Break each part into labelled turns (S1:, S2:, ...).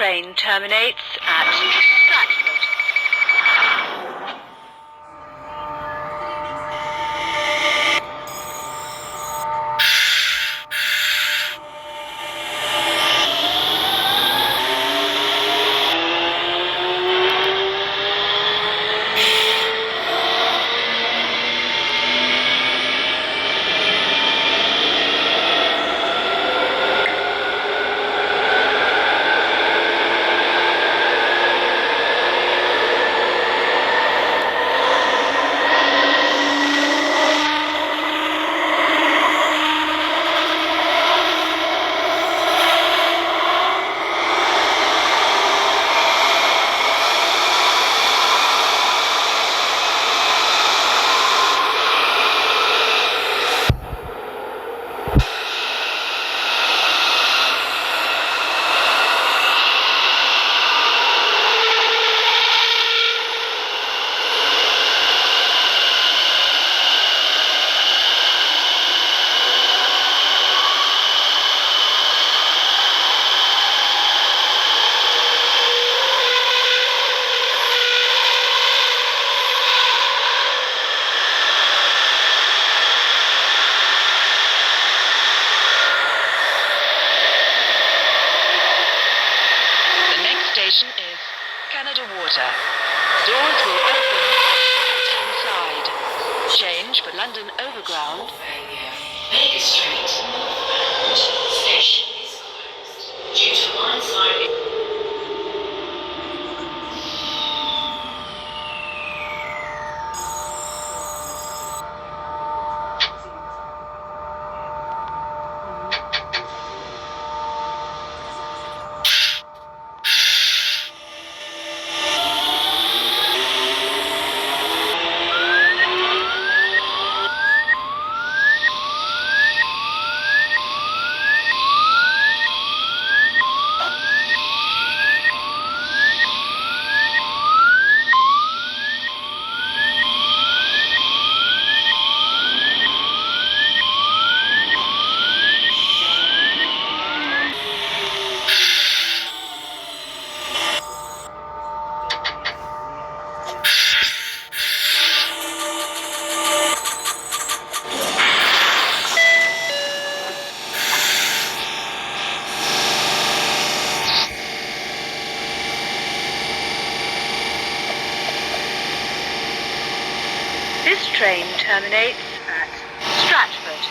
S1: train terminates at Stratford. Station is Canada Water. Doors will open on the left-hand side. Change for London Overground. Baker Street, northbound. Station is closed due to line side. This train terminates at Stratford.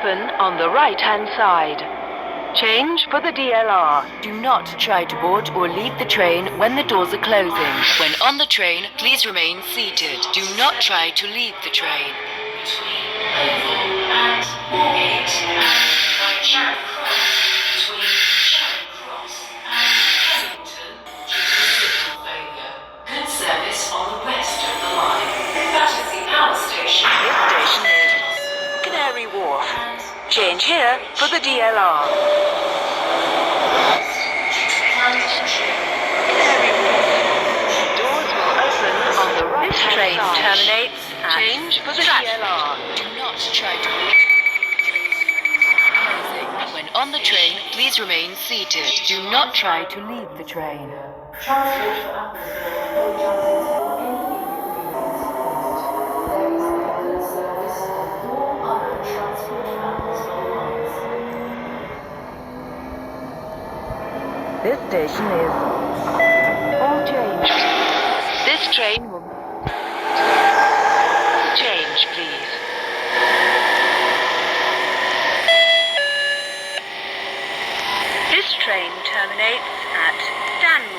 S1: open on the right-hand side. Change for the DLR.
S2: Do not try to board or leave the train when the doors are closing. When on the train, please remain seated. Do not try to leave the train.
S3: Between Oval and Moorgate and by Charing Cross. Between Charing Cross and Kensington due to signal failure. Good service on the rest of the line. That is the power station.
S1: This station is Canary Wharf. Change here for the DLR. Canary Wharf. Doors will open on the right
S2: This
S1: hand
S2: train
S1: side.
S2: terminates at
S1: Change for the
S2: Stratford.
S1: DLR.
S2: Do not try to closing. When on the train, please remain seated. Do not try to leave the train.
S3: Transport for Appleton apologizes for any inconvenience caused. There is a good service on all other Transport for Appleton lines.
S1: This station is all changed. This train will change, please.
S2: This train terminates at Stanmore.